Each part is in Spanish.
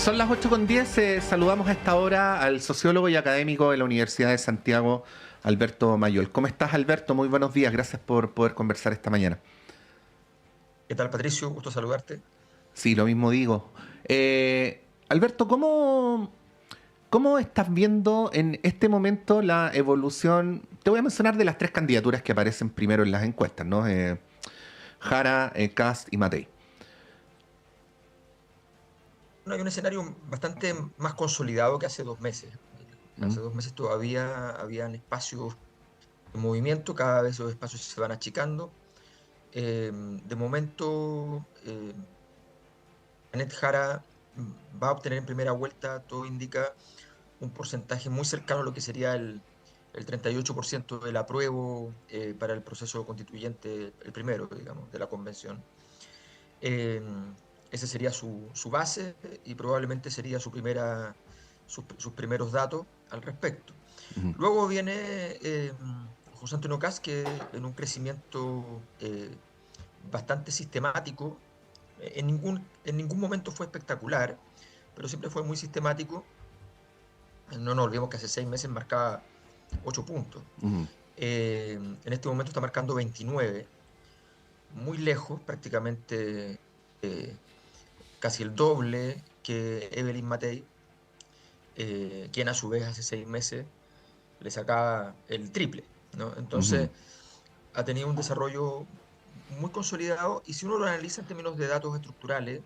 Son las 8:10, saludamos a esta hora al sociólogo y académico de la Universidad de Santiago, Alberto Mayol. ¿Cómo estás, Alberto? Muy buenos días, gracias por poder conversar esta mañana. ¿Qué tal, Patricio? Gusto saludarte. Sí, lo mismo digo. Alberto, ¿cómo estás viendo en este momento la evolución? Te voy a mencionar de las tres candidaturas que aparecen primero en las encuestas, ¿no? Jara, Kast y Matei. Bueno, hay un escenario bastante más consolidado que hace 2 meses. ¿Mm? Hace 2 meses todavía habían espacios de movimiento, cada vez esos espacios se van achicando. De momento, Janet Jara va a obtener en primera vuelta, todo indica, un porcentaje muy cercano a lo que sería el 38% del apruebo para el proceso constituyente, el primero, digamos, de la convención. Eh, Ese sería su base y probablemente sería sus primeros datos al respecto. Ujú. Luego viene José Antonio Caz, que en un crecimiento bastante sistemático, en ningún momento fue espectacular, pero siempre fue muy sistemático. No nos olvidemos que hace 6 meses marcaba 8 puntos. Ujú. En este momento está marcando 29, muy lejos, prácticamente eh, casi el doble que Evelyn Matei, quien a su vez hace 6 meses le sacaba el triple, ¿no? Ujú. Entonces ha tenido un desarrollo muy consolidado y si uno lo analiza en términos de datos estructurales,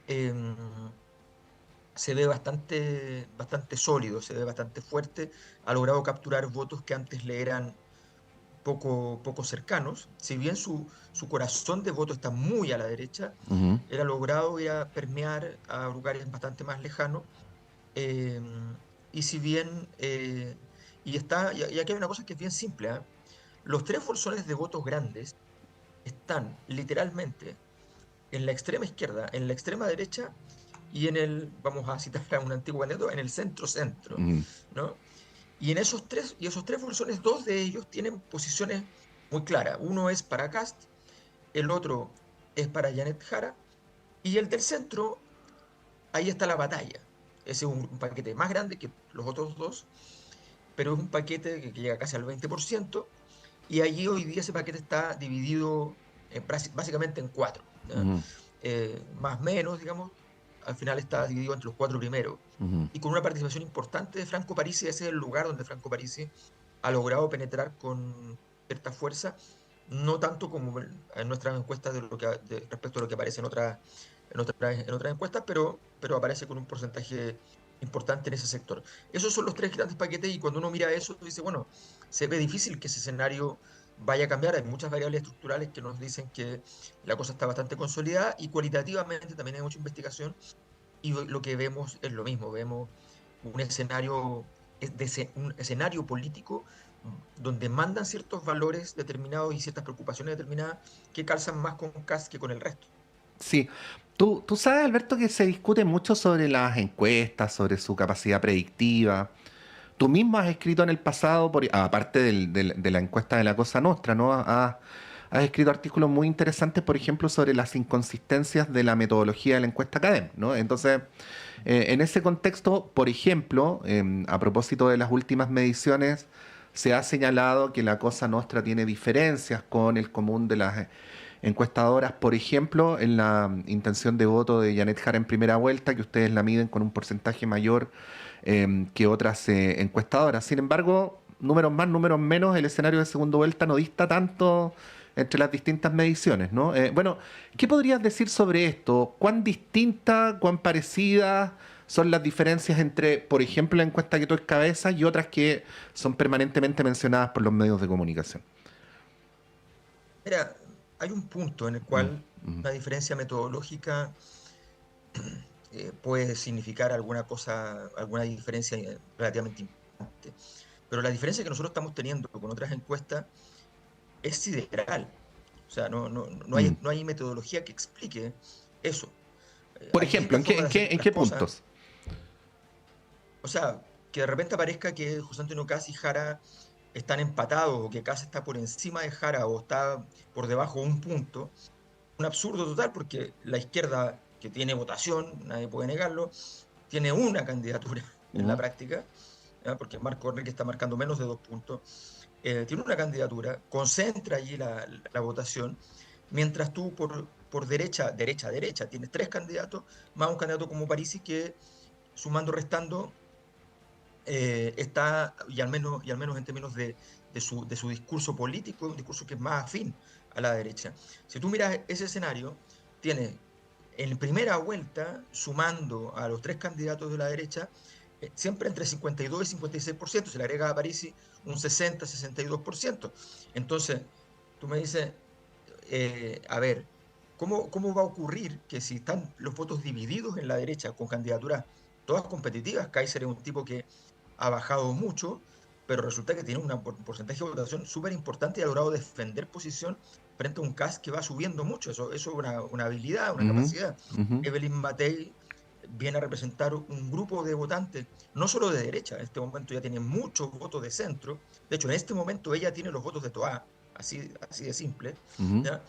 em, se ve bastante sólido, se ve bastante fuerte, ha logrado capturar votos que antes le eran poco cercanos, si bien su corazón de voto está muy a la derecha, Ujú. él ha logrado ir a permear a lugares bastante más lejanos. Eh, y si bien, y aquí hay una cosa que es bien simple, ¿ah? Los tres bolsones de votos grandes están literalmente en la extrema izquierda, en la extrema derecha y vamos a citar a un antiguo anécdota, en el centro-centro, Ujú. ¿no? Y esos tres bolsones, dos de ellos tienen posiciones muy claras. Uno es para Cast, el otro es para Janet Jara, y el del centro, ahí está la batalla. Ese es un paquete más grande que los otros dos, pero es un paquete que llega casi al 20%, y allí hoy día ese paquete está dividido básicamente en cuatro, ¿ya? Ujú. Más o menos, digamos, al final está dividido entre los cuatro primeros, Ujú. y con una participación importante de Franco Parisi. Ese es el lugar donde Franco Parisi ha logrado penetrar con cierta fuerza, no tanto como en nuestras encuestas respecto a lo que aparece en otras encuestas, pero aparece con un porcentaje importante en ese sector. Esos son los tres grandes paquetes y cuando uno mira eso, dice, bueno, se ve difícil que ese escenario vaya a cambiar. Hay muchas variables estructurales que nos dicen que la cosa está bastante consolidada y cualitativamente también hay mucha investigación y lo que vemos es lo mismo. Vemos un escenario, un escenario político donde mandan ciertos valores determinados y ciertas preocupaciones determinadas que calzan más con Kass que con el resto. Sí, tú sabes, Alberto, que se discute mucho sobre las encuestas, sobre su capacidad predictiva. Tú mismo has escrito en el pasado, aparte de la encuesta de la Cosa Nostra, ¿no? Has escrito artículos muy interesantes, por ejemplo, sobre las inconsistencias de la metodología de la encuesta académica, ¿no? Entonces, en ese contexto, por ejemplo, a propósito de las últimas mediciones, se ha señalado que la Cosa Nostra tiene diferencias con el común de las encuestadoras, por ejemplo, en la intención de voto de Janet Jara en primera vuelta, que ustedes la miden con un porcentaje mayor que otras encuestadoras. Sin embargo, números más, números menos, el escenario de segunda vuelta no dista tanto entre las distintas mediciones, ¿no? Bueno, ¿qué podrías decir sobre esto? ¿Cuán distinta, cuán parecida son las diferencias entre, por ejemplo, la encuesta que tú encabezas y otras que son permanentemente mencionadas por los medios de comunicación? Mira, hay un punto en el Mm. cual Mm. una diferencia metodológica puede significar alguna cosa, alguna diferencia relativamente importante. Pero la diferencia que nosotros estamos teniendo con otras encuestas es sideral. O sea, no Mm. hay metodología que explique eso. Por Hay ejemplo, distintas formas de hacer en las qué cosas. puntos? O sea, que de repente aparezca que José Antonio Caz y Jara están empatados o que Caz está por encima de Jara o está por debajo de un punto. Un absurdo total porque la izquierda, que tiene votación, nadie puede negarlo, tiene una candidatura en la práctica, porque Marco Enrique está marcando menos de 2 puntos, tiene una candidatura, concentra allí la votación, mientras tú por derecha, tienes 3 candidatos, más un candidato como Parisi que, sumando, restando, está, y al menos en términos de su discurso político, un discurso que es más afín a la derecha. Si tú miras ese escenario, tienes en primera vuelta, sumando a los 3 candidatos de la derecha, siempre entre 52 y 56%, se le agrega a Parisi un 60-62%. Entonces, tú me dices, a ver, ¿cómo va a ocurrir que si están los votos divididos en la derecha con candidaturas todas competitivas? Kaiser es un tipo que ha bajado mucho, pero resulta que tiene un porcentaje de votación súper importante y ha logrado defender posición frente a un Kast que va subiendo mucho. Eso es una habilidad, una Ujú, capacidad. ujú. Evelyn Matei viene a representar un grupo de votantes, no solo de derecha, en este momento ya tiene muchos votos de centro. De hecho, en este momento ella tiene los votos de Toa, así de simple, Ujú. ¿ya?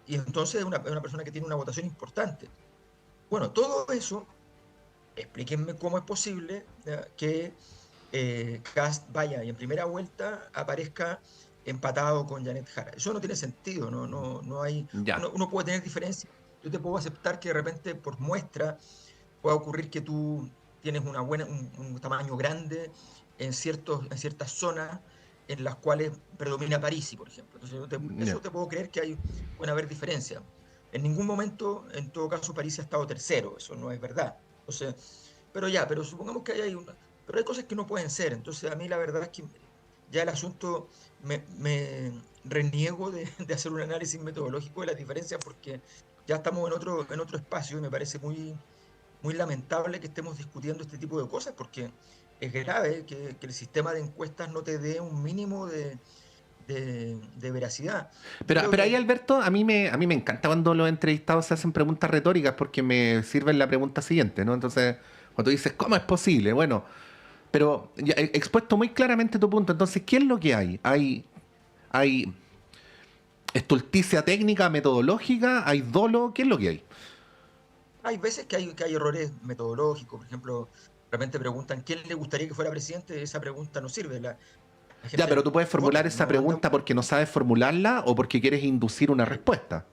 Y entonces es una persona que tiene una votación importante. Bueno, todo eso, explíquenme cómo es posible, ¿ya?, que Kast vaya y en primera vuelta aparezca empatado con Janet Jara. Eso no tiene sentido, no hay, Ya. uno puede tener diferencias. Yo te puedo aceptar que de repente por muestra pueda ocurrir que tú tienes un tamaño grande en ciertas zonas en las cuales predomina Parisi, por ejemplo. Entonces, Ya. eso te puedo creer que pueden haber diferencias. En ningún momento, en todo caso, Parisi ha estado tercero, eso no es verdad. Entonces, pero supongamos que pero hay cosas que no pueden ser. Entonces, a mí la verdad es que ya el asunto me reniego de hacer un análisis metodológico de las diferencias porque ya estamos en otro espacio y me parece muy lamentable que estemos discutiendo este tipo de cosas porque es grave que el sistema de encuestas no te dé un mínimo de veracidad. Yo creo Pero ahí, que, Alberto, a mí me encanta cuando los entrevistados se hacen preguntas retóricas porque me sirven la pregunta siguiente, ¿no? Entonces, cuando tú dices, ¿cómo es posible? Bueno, pero ya he expuesto muy claramente tu punto. Entonces, ¿qué es lo que hay? ¿Hay estulticia técnica, metodológica? ¿Hay dolo? ¿Qué es lo que hay? hay veces que hay errores metodológicos. Por ejemplo, de repente preguntan quién le gustaría que fuera presidente. Esa pregunta no sirve. La Ya, pero gente tú puedes formular vota, esa no anda. pregunta porque no sabes formularla o porque quieres inducir una respuesta.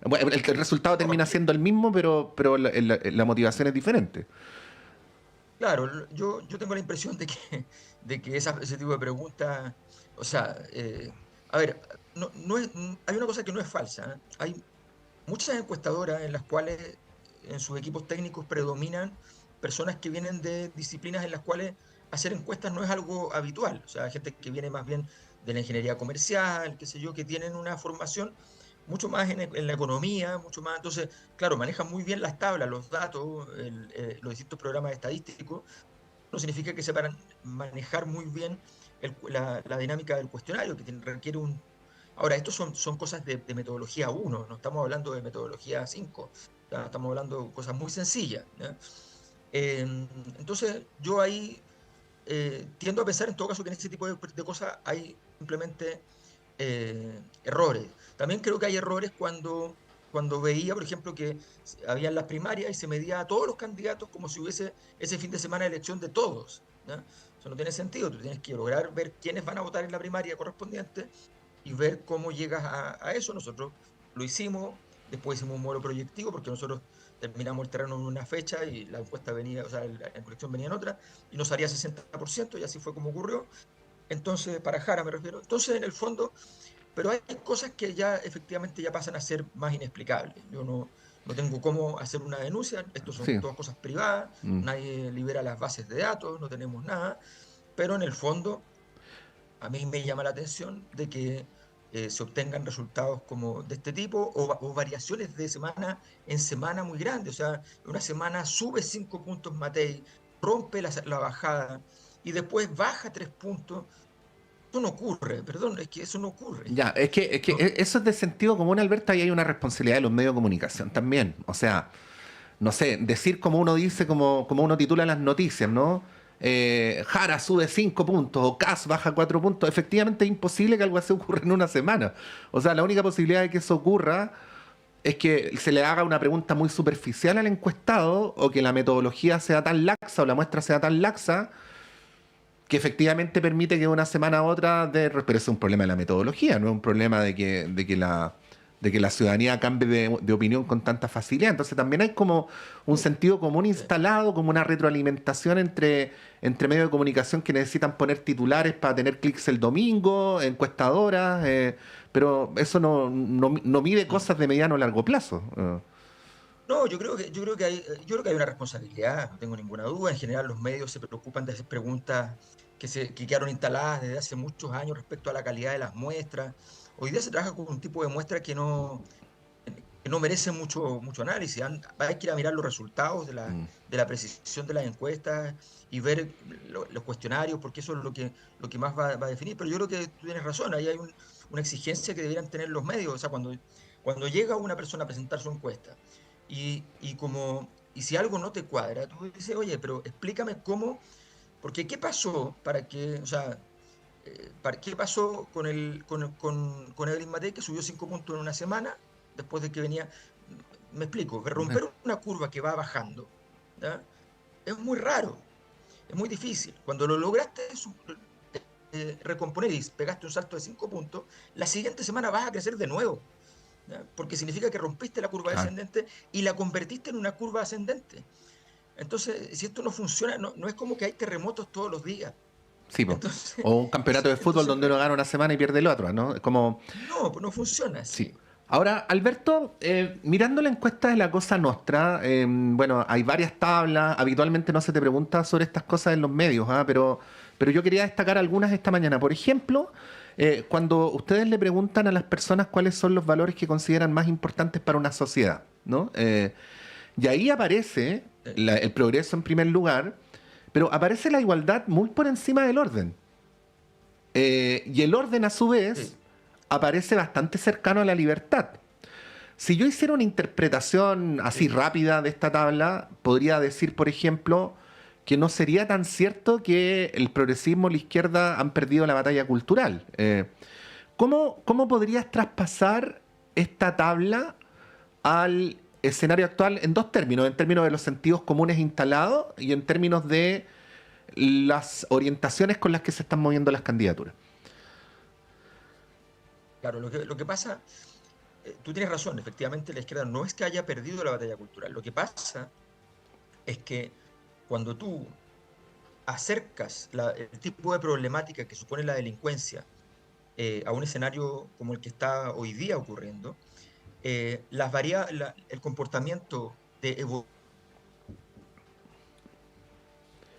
Bueno, el resultado No, termina siendo el mismo, pero la motivación es diferente. claro, yo tengo la impresión de que ese tipo de preguntas, o sea, a ver, hay una cosa que no es falsa, ¿eh? Hay muchas encuestadoras en las cuales en sus equipos técnicos predominan personas que vienen de disciplinas en las cuales hacer encuestas no es algo habitual. O sea, gente que viene más bien de la ingeniería comercial, qué sé yo, que tienen una formación mucho más en la economía, mucho más. Entonces, claro, manejan muy bien las tablas, los datos, los distintos programas estadísticos. No significa que sepan manejar muy bien la dinámica del cuestionario, que requiere un. Ahora, estos son cosas de metodología 1, no estamos hablando de metodología 5, estamos hablando de cosas muy sencillas, ¿ya? Entonces, yo ahí tiendo a pensar en todo caso que en este tipo de cosas hay simplemente errores. También creo que hay errores cuando veía, por ejemplo, que habían las primarias y se medía a todos los candidatos como si hubiese ese fin de semana elección de todos, ¿ya? Eso no tiene sentido. Tú tienes que lograr ver quiénes van a votar en la primaria correspondiente y ver cómo llegas a eso. Nosotros lo hicimos, después hicimos un modelo proyectivo porque nosotros terminamos el terreno en una fecha y la encuesta venía, o sea, la elección venía en otra y nos haría 60% y así fue como ocurrió. Entonces, para Jara me refiero. Entonces, en el fondo, pero hay cosas que ya efectivamente ya pasan a ser más inexplicables. Yo no tengo cómo hacer una denuncia, esto son Sí. todas cosas privadas, Mm. nadie libera las bases de datos, no tenemos nada, pero en el fondo a mí me llama la atención de que se obtengan resultados como de este tipo o variaciones de semana en semana muy grandes. O sea, una semana sube 5 puntos Matei, rompe la bajada y después baja 3 puntos. Eso no ocurre, perdón, es que eso no ocurre. Ya, es que eso es de sentido común, Alberto, y hay una responsabilidad de los medios de comunicación también. O sea, no sé, decir como uno dice, como uno titula las noticias, ¿no? Jara sube 5 puntos o Kass baja 4 puntos. Efectivamente es imposible que algo así ocurra en una semana. O sea, la única posibilidad de que eso ocurra es que se le haga una pregunta muy superficial al encuestado o que la metodología sea tan laxa o la muestra sea tan laxa que efectivamente permite que de una semana a otra pero ese es un problema de la metodología, no es un problema de que la ciudadanía cambie de opinión con tanta facilidad. Entonces también hay como un Sí, sentido común sí. instalado, como una retroalimentación entre medios de comunicación que necesitan poner titulares para tener clics el domingo, encuestadoras, pero eso no mide Mm. cosas de mediano o largo plazo. No, yo creo que hay una responsabilidad, no tengo ninguna duda. En general, los medios se preocupan de hacer preguntas que quedaron instaladas desde hace muchos años respecto a la calidad de las muestras. Hoy día se trabaja con un tipo de muestra que no merece mucho análisis. Hay que ir a mirar los resultados de la precisión de las encuestas y ver los cuestionarios, porque eso es lo que más va a definir. Pero yo creo que tú tienes razón, ahí hay una exigencia que deberían tener los medios. O sea, cuando llega una persona a presentar su encuesta y si algo no te cuadra, tú dices, oye, pero explícame cómo, porque ¿qué pasó para que, o sea, qué pasó con Evelyn Matei, que subió 5 puntos en una semana, después de que venía, me explico, romper una curva que va bajando, ¿ya? Es muy raro, es muy difícil. Cuando lo lograste recomponer y pegaste un salto de 5 puntos, la siguiente semana vas a crecer de nuevo, ¿ya? Porque significa que rompiste la curva Claro. descendente y la convertiste en una curva ascendente. Entonces, si esto no funciona, no es como que hay terremotos todos los días. Sí, po. Entonces, O un campeonato de fútbol donde uno gana una semana y pierde la otra, ¿no? Es como, no, pues no funciona sí. así. Ahora, Alberto, mirando la encuesta de la Cosa Nostra, bueno, hay varias tablas, habitualmente no se te pregunta sobre estas cosas en los medios, ¿ah? Pero yo quería destacar algunas esta mañana. Por ejemplo, cuando ustedes le preguntan a las personas cuáles son los valores que consideran más importantes para una sociedad, ¿no? Y ahí aparece Sí, el progreso en primer lugar, pero aparece la igualdad muy por encima del orden. Y el orden, a su vez, sí. aparece bastante cercano a la libertad. Si yo hiciera una interpretación así Sí, rápida de esta tabla, podría decir, por ejemplo, que no sería tan cierto que el progresismo y la izquierda han perdido la batalla cultural. ¿Cómo podrías traspasar esta tabla al escenario actual en dos términos? En términos de los sentidos comunes instalados y en términos de las orientaciones con las que se están moviendo las candidaturas. claro, lo que pasa, tú tienes razón, efectivamente la izquierda no es que haya perdido la batalla cultural, lo que pasa es que cuando tú acercas el tipo de problemática que supone la delincuencia a un escenario como el que está hoy día ocurriendo, el comportamiento de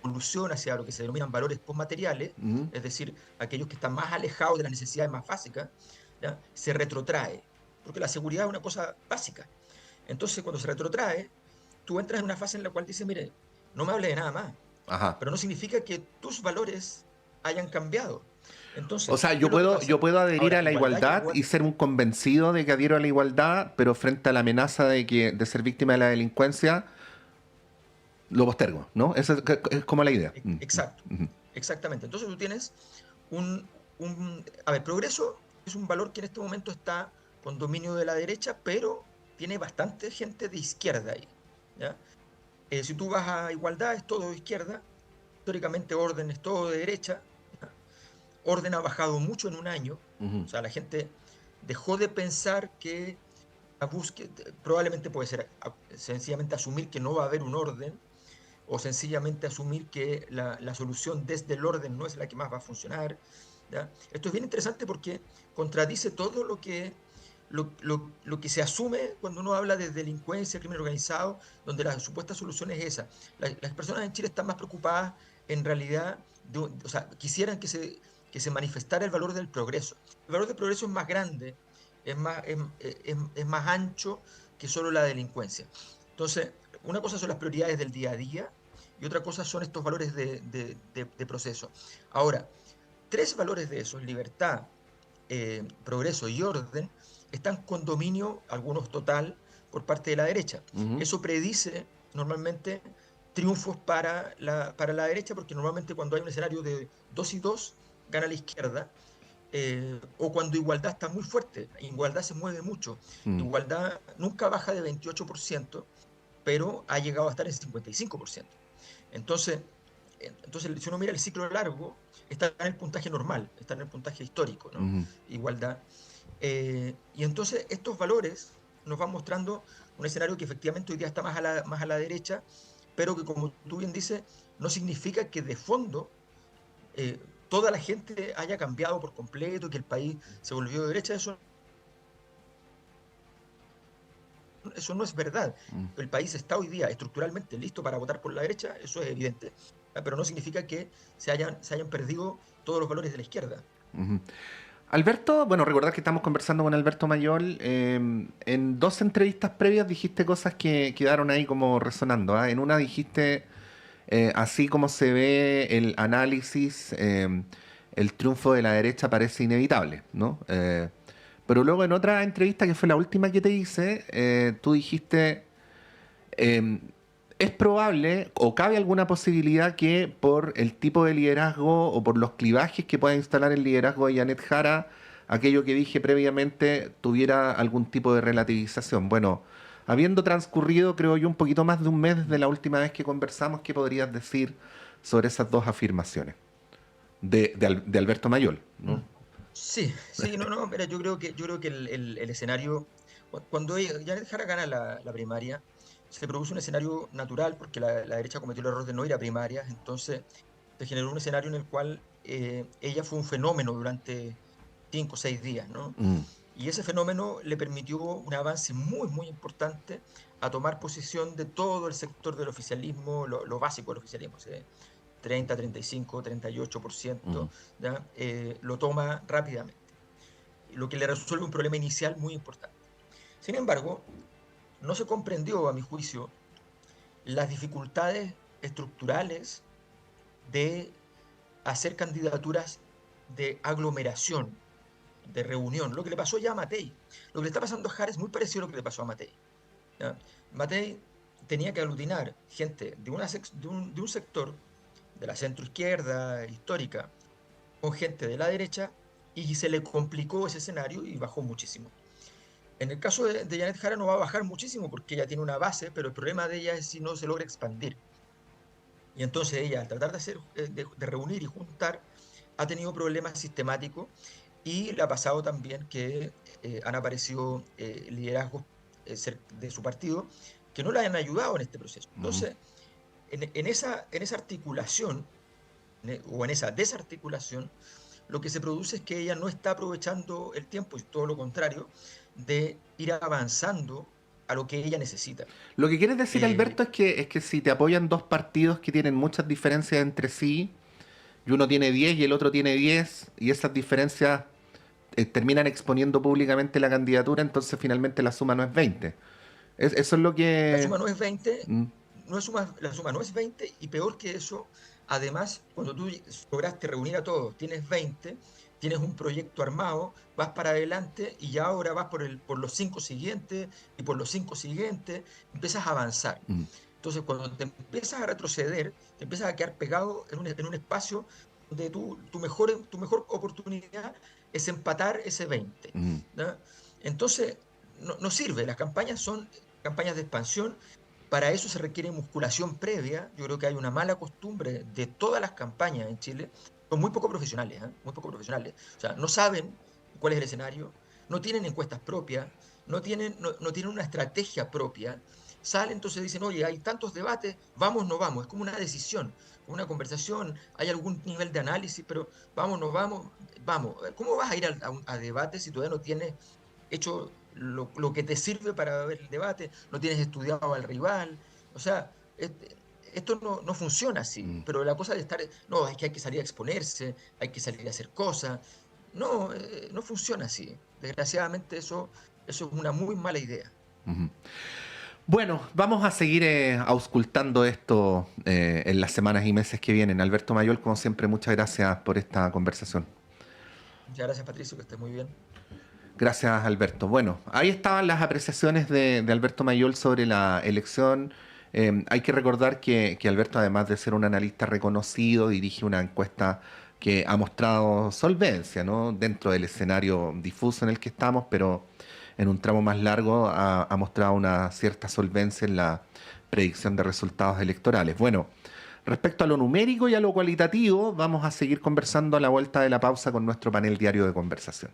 evolución hacia lo que se denominan valores postmateriales, Ujú. es decir, aquellos que están más alejados de las necesidades más básicas, ¿ya? Se retrotrae, porque la seguridad es una cosa básica. Entonces, cuando se retrotrae, tú entras en una fase en la cual dices, mire, no me hable de nada más, Ajá. pero no significa que tus valores hayan cambiado. O Entonces, sea, ¿qué yo es lo que puedo, yo pasa? puedo adherir Ahora, a la igualdad igualdad llegó a... y ser un convencido de que adhiero a la igualdad, pero frente a la amenaza de ser víctima de la delincuencia, lo postergo, ¿no? Esa es como la idea. Exacto, exactamente. Entonces tú tienes a ver, progreso es un valor que en este momento está con dominio de la derecha, pero tiene bastante gente de izquierda ahí, ¿ya? Si tú vas a igualdad, es todo de izquierda, históricamente orden es todo de derecha, ¿ya? Orden ha bajado mucho en un año, Ujú. o sea, la gente dejó de pensar que la búsqueda, probablemente puede ser sencillamente asumir que no va a haber un orden, o sencillamente asumir que la solución desde el orden no es la que más va a funcionar, ¿ya? Esto es bien interesante porque contradice todo lo que se asume cuando uno habla de delincuencia, crimen organizado, donde la supuesta solución es esa. Las personas en Chile están más preocupadas en realidad, o sea, quisieran que se manifestara el valor del progreso. El valor del progreso es más grande, es más ancho que solo la delincuencia. Entonces, una cosa son las prioridades del día a día y otra cosa son estos valores de proceso. Ahora, tres valores de esos, libertad, progreso y orden, están con dominio, algunos total, por parte de la derecha. Ujú. Eso predice normalmente triunfos para la derecha, porque normalmente cuando hay un escenario de 2 y 2 gana la izquierda, o cuando Igualdad está muy fuerte. Igualdad se mueve mucho. Mm, Igualdad nunca baja de 28%, pero ha llegado a estar en 55%. Entonces, entonces, si uno mira el ciclo largo, está en el puntaje normal, está en el puntaje histórico, ¿no? ujú, Igualdad. Y entonces estos valores nos van mostrando un escenario que efectivamente hoy día está más a la derecha, pero que, como tú bien dices, no significa que de fondo toda la gente haya cambiado por completo, que el país se volvió de derecha. Eso no es verdad. mm, El país está hoy día estructuralmente listo para votar por la derecha, eso es evidente, pero no significa que se hayan perdido todos los valores de la izquierda. ujú. Alberto, bueno, recordad que estamos conversando con Alberto Mayol. En dos entrevistas previas dijiste cosas que quedaron ahí como resonando, ¿ah? En una dijiste, así como se ve el análisis, el triunfo de la derecha parece inevitable, ¿no? Pero luego en otra entrevista, que fue la última que te hice, tú dijiste, eh, es probable o cabe alguna posibilidad que por el tipo de liderazgo o por los clivajes que pueda instalar el liderazgo de Janet Jara, aquello que dije previamente tuviera algún tipo de relativización. Bueno, habiendo transcurrido, creo yo, un poquito más de un mes desde la última vez que conversamos, ¿qué podrías decir sobre esas dos afirmaciones de Alberto Mayol, ¿no? Mm. Sí, sí, no, no, mira, yo creo que el escenario, cuando Janet Jara gana la primaria, se produce un escenario natural porque la derecha cometió el error de no ir a primarias. Entonces se generó un escenario en el cual ella fue un fenómeno durante 5 o 6 días, ¿no? Mm, Y ese fenómeno le permitió un avance muy, muy importante a tomar posición de todo el sector del oficialismo, lo básico del oficialismo, ¿sí? 30, 35, 38%, mm, ¿ya? Lo toma rápidamente, lo que le resuelve un problema inicial muy importante. Sin embargo, no se comprendió, a mi juicio, las dificultades estructurales de hacer candidaturas de aglomeración, de reunión, lo que le pasó ya a Matei. Lo que le está pasando a Jara es muy parecido a lo que le pasó a Matei, ¿ya? Matei tenía que aglutinar gente de un sector de la centroizquierda histórica con gente de la derecha, y se le complicó ese escenario y bajó muchísimo. En el caso de Janet Jara no va a bajar muchísimo porque ella tiene una base, pero el problema de ella es si no se logra expandir. Y entonces ella, al tratar de, de reunir y juntar, ha tenido problemas sistemáticos, y le ha pasado también que han aparecido liderazgos de su partido que no le han ayudado en este proceso. mm. Entonces, en esa articulación o en esa desarticulación, lo que se produce es que ella no está aprovechando el tiempo, y todo lo contrario, de ir avanzando a lo que ella necesita. Lo que quieres decir, Eh, Alberto, es que si te apoyan dos partidos que tienen muchas diferencias entre sí, y uno tiene 10 y el otro tiene 10 y esas diferencias terminan exponiendo públicamente la candidatura, entonces finalmente la suma no es 20. Eso es lo la que... suma no es 20, Mm, la suma no es 20, y peor que eso, además, cuando tú lograste reunir a todos, tienes 20, tienes un proyecto armado, vas para adelante y ya ahora vas por los 5 siguientes y por los 5 siguientes, empiezas a avanzar. mm, Entonces, cuando te empiezas a retroceder, te empiezas a quedar pegado en un espacio donde tu mejor oportunidad es empatar ese 20, mm, ¿no? Entonces, no sirve. Las campañas son campañas de expansión. Para eso se requiere musculación previa. Yo creo que hay una mala costumbre de todas las campañas en Chile. Son muy poco profesionales, ¿eh? Muy poco profesionales. O sea, no saben cuál es el escenario, no tienen encuestas propias, no tienen una estrategia propia. Salen, entonces dicen, oye, hay tantos debates, vamos, no vamos. Es como una decisión, como una conversación, hay algún nivel de análisis, pero vamos, no vamos, vamos. ¿Cómo vas a ir a debate si todavía no tienes hecho lo que te sirve para ver el debate, no tienes estudiado al rival? O sea, esto no funciona así, mm. pero la cosa de estar, no, es que hay que salir a exponerse, hay que salir a hacer cosas. No, no funciona así. Desgraciadamente eso es una muy mala idea. Ujú. Bueno, vamos a seguir auscultando esto en las semanas y meses que vienen. Alberto Mayol, como siempre, muchas gracias por esta conversación. Muchas gracias, Patricio, que estés muy bien. Gracias, Alberto. Bueno, ahí estaban las apreciaciones de Alberto Mayol sobre la elección. Hay que recordar que Alberto, además de ser un analista reconocido, dirige una encuesta que ha mostrado solvencia, ¿no? Dentro del escenario difuso en el que estamos, pero en un tramo más largo ha mostrado una cierta solvencia en la predicción de resultados electorales. Bueno, respecto a lo numérico y a lo cualitativo, vamos a seguir conversando a la vuelta de la pausa con nuestro panel diario de conversación.